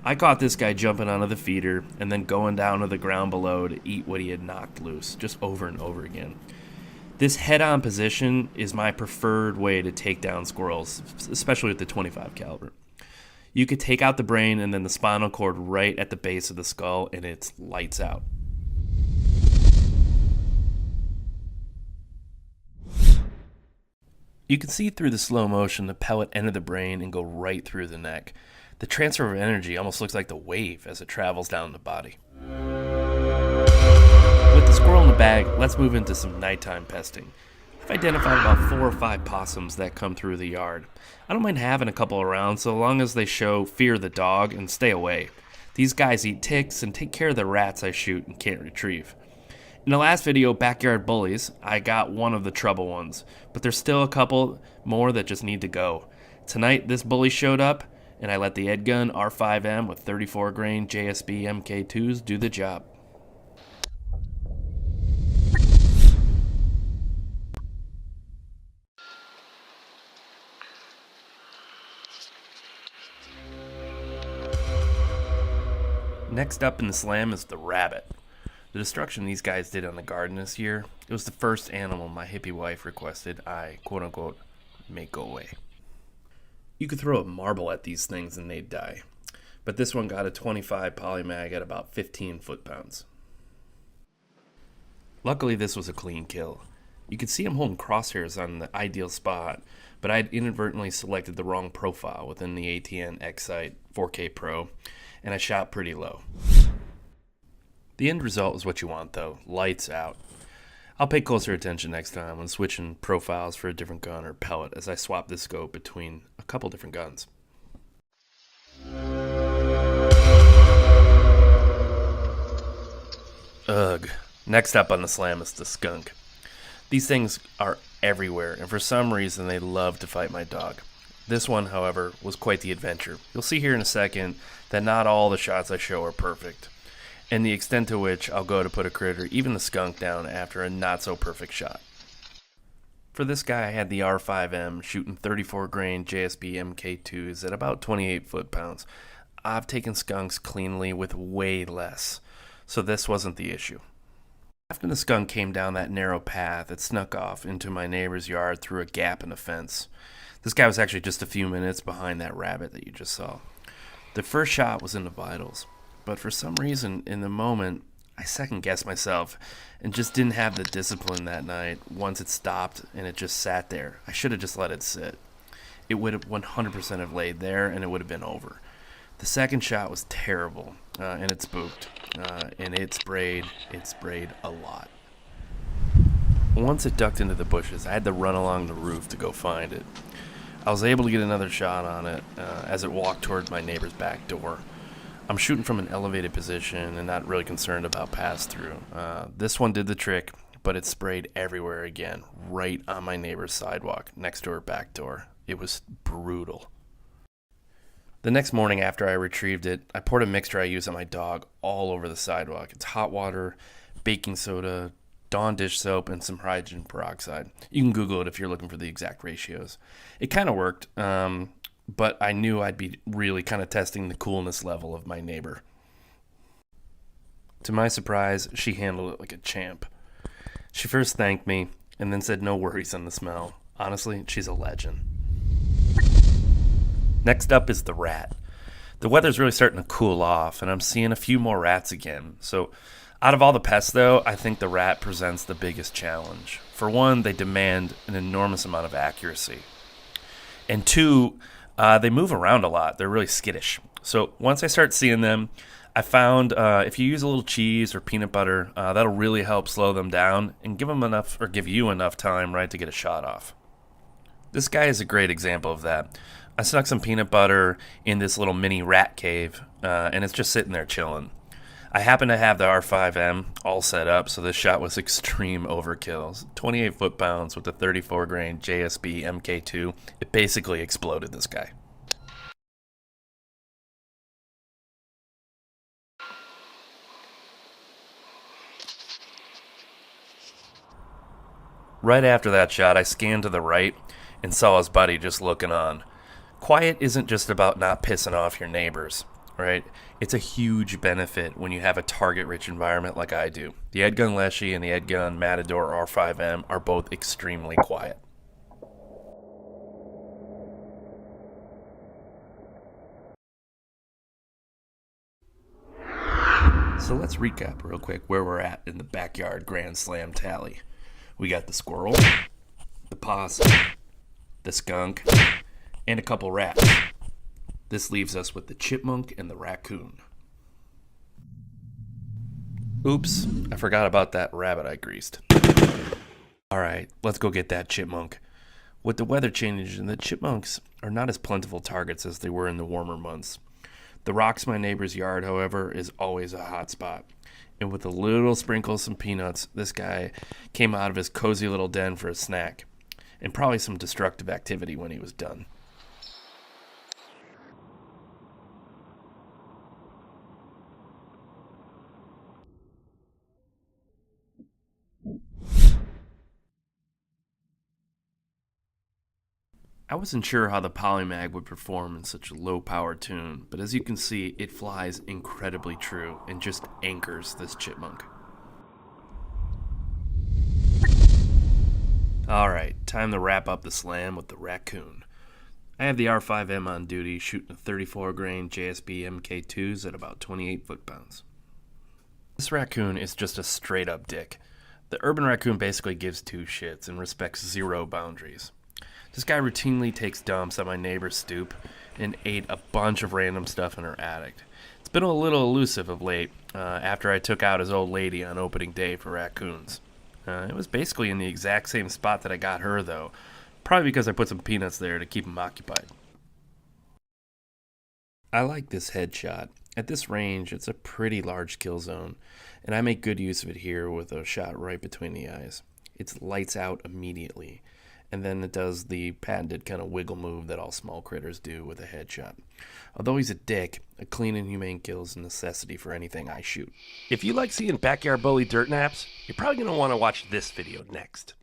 I caught this guy jumping onto the feeder and then going down to the ground below to eat what he had knocked loose, just over and over again. This head-on position is my preferred way to take down squirrels, especially with the 25 caliber. You could take out the brain and then the spinal cord right at the base of the skull, and it's lights out. You can see through the slow motion the pellet enter the brain and go right through the neck. The transfer of energy almost looks like the wave as it travels down the body. With the squirrel in the bag, let's move into some nighttime pesting. I've identified about 4 or 5 possums that come through the yard. I don't mind having a couple around so long as they show fear of the dog and stay away. These guys eat ticks and take care of the rats I shoot and can't retrieve. In the last video, Backyard Bullies, I got one of the trouble ones, but there's still a couple more that just need to go. Tonight, this bully showed up, and I let the airgun R5M with 34 grain JSB MK2s do the job. Next up in the slam is the rabbit. The destruction these guys did on the garden this year, it was the first animal my hippie wife requested I, quote-unquote, make go away. You could throw a marble at these things and they'd die. But this one got a 25 polymag at about 15 foot-pounds. Luckily, this was a clean kill. You could see him holding crosshairs on the ideal spot, but I'd inadvertently selected the wrong profile within the ATN X-Sight 4K Pro, and I shot pretty low. The end result is what you want, though. Lights out. I'll pay closer attention next time when switching profiles for a different gun or pellet as I swap the scope between a couple different guns. Ugh. Next up on the slam is the skunk. These things are everywhere, and for some reason they love to fight my dog. This one, however, was quite the adventure. You'll see here in a second that not all the shots I show are perfect, and the extent to which I'll go to put a critter, even the skunk, down after a not-so-perfect shot. For this guy, I had the R5M shooting 34 grain JSB MK2s at about 28 foot-pounds. I've taken skunks cleanly with way less, so this wasn't the issue. After the skunk came down that narrow path, it snuck off into my neighbor's yard through a gap in the fence. This guy was actually just a few minutes behind that rabbit that you just saw. The first shot was in the vitals, but for some reason, in the moment, I second-guessed myself and just didn't have the discipline that night once it stopped and it just sat there. I should have just let it sit. It would have 100% have laid there and it would have been over. The second shot was terrible, and it spooked, and it sprayed a lot. Once it ducked into the bushes, I had to run along the roof to go find it. I was able to get another shot on it as it walked towards my neighbor's back door. I'm shooting from an elevated position and not really concerned about pass-through. This one did the trick, but it sprayed everywhere again, right on my neighbor's sidewalk, next to her back door. It was brutal. The next morning after I retrieved it, I poured a mixture I use on my dog all over the sidewalk. It's hot water, baking soda, Dawn dish soap, and some hydrogen peroxide. You can Google it if you're looking for the exact ratios. It kind of worked, but I knew I'd be really kind of testing the coolness level of my neighbor. To my surprise, she handled it like a champ. She first thanked me, and then said no worries on the smell. Honestly, she's a legend. Next up is the rat. The weather's really starting to cool off, and I'm seeing a few more rats again. So, out of all the pests, though, I think the rat presents the biggest challenge. For one, they demand an enormous amount of accuracy. And two, they move around a lot. They're really skittish. So once I start seeing them, I found if you use a little cheese or peanut butter, that'll really help slow them down and give them enough, or give you enough time, right, to get a shot off. This guy is a great example of that. I snuck some peanut butter in this little mini rat cave, and it's just sitting there chilling. I happen to have the R5M all set up, so this shot was extreme overkill. 28 foot-pounds with the 34 grain JSB MK2. It basically exploded this guy. Right after that shot, I scanned to the right and saw his buddy just looking on. Quiet isn't just about not pissing off your neighbors. right? It's a huge benefit when you have a target-rich environment like I do. The Edgun Leshy and the Edgun Matador R5M are both extremely quiet. So let's recap real quick where we're at in the backyard Grand Slam tally. We got the squirrel, the possum, the skunk, and a couple rats. This leaves us with the chipmunk and the raccoon. Oops, I forgot about that rabbit I greased. Alright, let's go get that chipmunk. With the weather changing, the chipmunks are not as plentiful targets as they were in the warmer months. The rocks in my neighbor's yard, however, is always a hot spot. And with a little sprinkle of some peanuts, this guy came out of his cozy little den for a snack. And probably some destructive activity when he was done. I wasn't sure how the Polymag would perform in such a low-power tune, but as you can see, it flies incredibly true and just anchors this chipmunk. Alright, time to wrap up the slam with the raccoon. I have the R5M on duty shooting 34 grain JSB MK2s at about 28 foot-pounds. This raccoon is just a straight-up dick. The urban raccoon basically gives two shits and respects zero boundaries. This guy routinely takes dumps on my neighbor's stoop and ate a bunch of random stuff in her attic. It's been a little elusive of late after I took out his old lady on opening day for raccoons. It was basically in the exact same spot that I got her, though, probably because I put some peanuts there to keep him occupied. I like this headshot. At this range, it's a pretty large kill zone, and I make good use of it here with a shot right between the eyes. It's lights out immediately. And then it does the patented kind of wiggle move that all small critters do with a headshot. Although he's a dick, a clean and humane kill is a necessity for anything I shoot. If you like seeing backyard bully dirt naps, you're probably going to want to watch this video next.